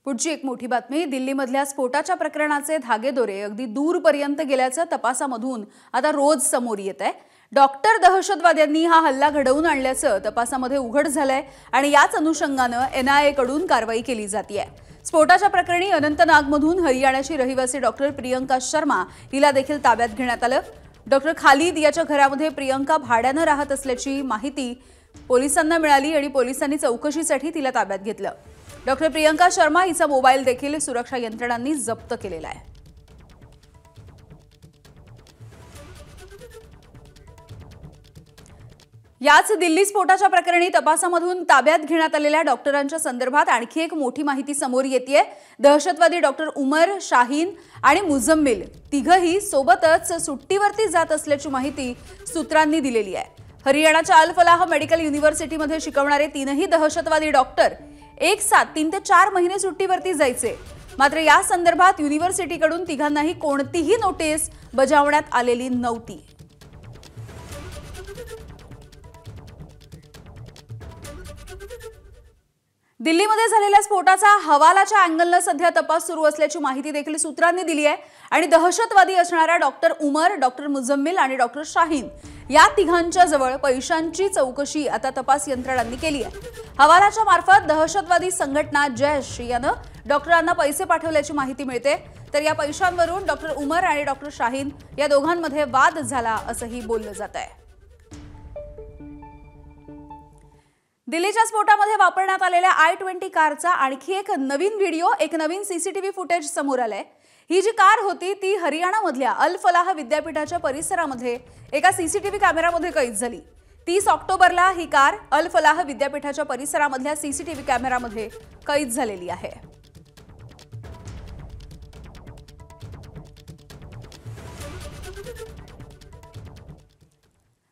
पुढची एक मोठी बातमी। दिल्लीमधल्या स्फोटाच्या प्रकरणाचे धागेदोरे अगदी दूरपर्यंत गेल्याचं तपासामधून आता रोज समोर येत आहे। डॉक्टर दहशतवाद्यांनी हा हल्ला घडवून आणल्याचं तपासामध्ये उघड झालंय आणि याच अनुषंगाने एनआयए कडून कारवाई केली जातेय। स्फोटाच्या प्रकरणी अनंतनागमधून हरियाणाची रहिवासी डॉक्टर प्रियंका शर्मा हिला देखील ताब्यात घेण्यात आलं। डॉक्टर खालिद याच्या घरामध्ये प्रियंका भाड्याने राहत असल्याची माहिती पोलिसांना मिळाली आणि पोलिसांनी चौकशीसाठी तिला ताब्यात घेतलं। डॉक्टर प्रियंका शर्मा हिचा मोबाईल देखील सुरक्षा यंत्रणांनी जप्त केलेला आहे। याच दिल्ली स्फोटाच्या प्रकरणी तपासामधून ताब्यात घेण्यात आलेल्या डॉक्टरांच्या संदर्भात आणखी एक मोठी माहिती समोर येतेय। दहशतवादी डॉक्टर उमर, शाहीन आणि मुझम्मिल तिघही सोबतच सुट्टीवरती जात असल्याची माहिती सूत्रांनी दिलेली आहे। हरियाणाच्या अल फलाह मेडिकल युनिव्हर्सिटीमध्ये शिकवणारे तीनही दहशतवादी डॉक्टर एक साथ 3 ते 4 महिने सुट्टीवरती जायचे। मात्र या संदर्भात युनिव्हर्सिटीकडून तिघांनाही कोणतीही नोटीस बजावण्यात आलेली नव्हती। दिल्लीमध्ये झालेल्या स्फोटाचा हवालाच्या अँगलने सध्या तपास सुरू असल्याची माहिती देखील सूत्रांनी दिली आहे आणि दहशतवादी असणाऱ्या डॉक्टर उमर, डॉक्टर मुझम्मिल आणि डॉक्टर शाहीन या तिघांच्या जवळ पैशांची चौकशी आता तपास यंत्रणांनी केली आहे। हवालाच्या मार्फत दहशतवादी संघटना जैश याने डॉक्टरांना पैसे पाठवल्याची माहिती मिळते। तर या पैशांवरून डॉक्टर उमर आणि डॉक्टर शाहीन या दोघांमध्ये वाद झाला असंही बोललं जात आहे। दिल्लीच्या स्फोटामध्ये वापरण्यात आलेल्या I-20 कारचा आणखी एक नवीन व्हिडिओ, एक नवीन सीसीटीव्ही फुटेज समोर आलंय। ही जी कार होती ती हरियाणामधल्या अल फलाह विद्यापीठाच्या परिसरामध्ये एका सीसीटीव्ही कॅमेरामध्ये कैद झाली। 30 ऑक्टोबरला ही कार अल फलाह विद्यापीठाच्या परिसरामधल्या सीसीटीव्ही कॅमेरामध्ये कैद झालेली आहे।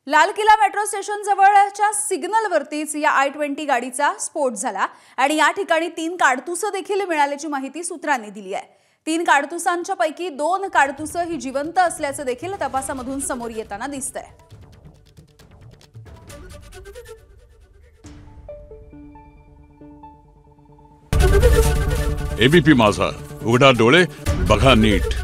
लाल किला मेट्रो स्टेशन जवळच्या सिग्नलवरतीच या I-20 गाडीचा स्फोट झाला आणि या ठिकाणी 3 काडतुसं देखील मिळाल्याची माहिती सूत्रांनी दिली आहे। 3 काडतुसांच्या पैकी 2 काडतुसं ही जिवंत असल्याचं देखील तपासामधून समोर येताना दिसतंय। एबीपी माझा, उघडा डोळे बघा नीट।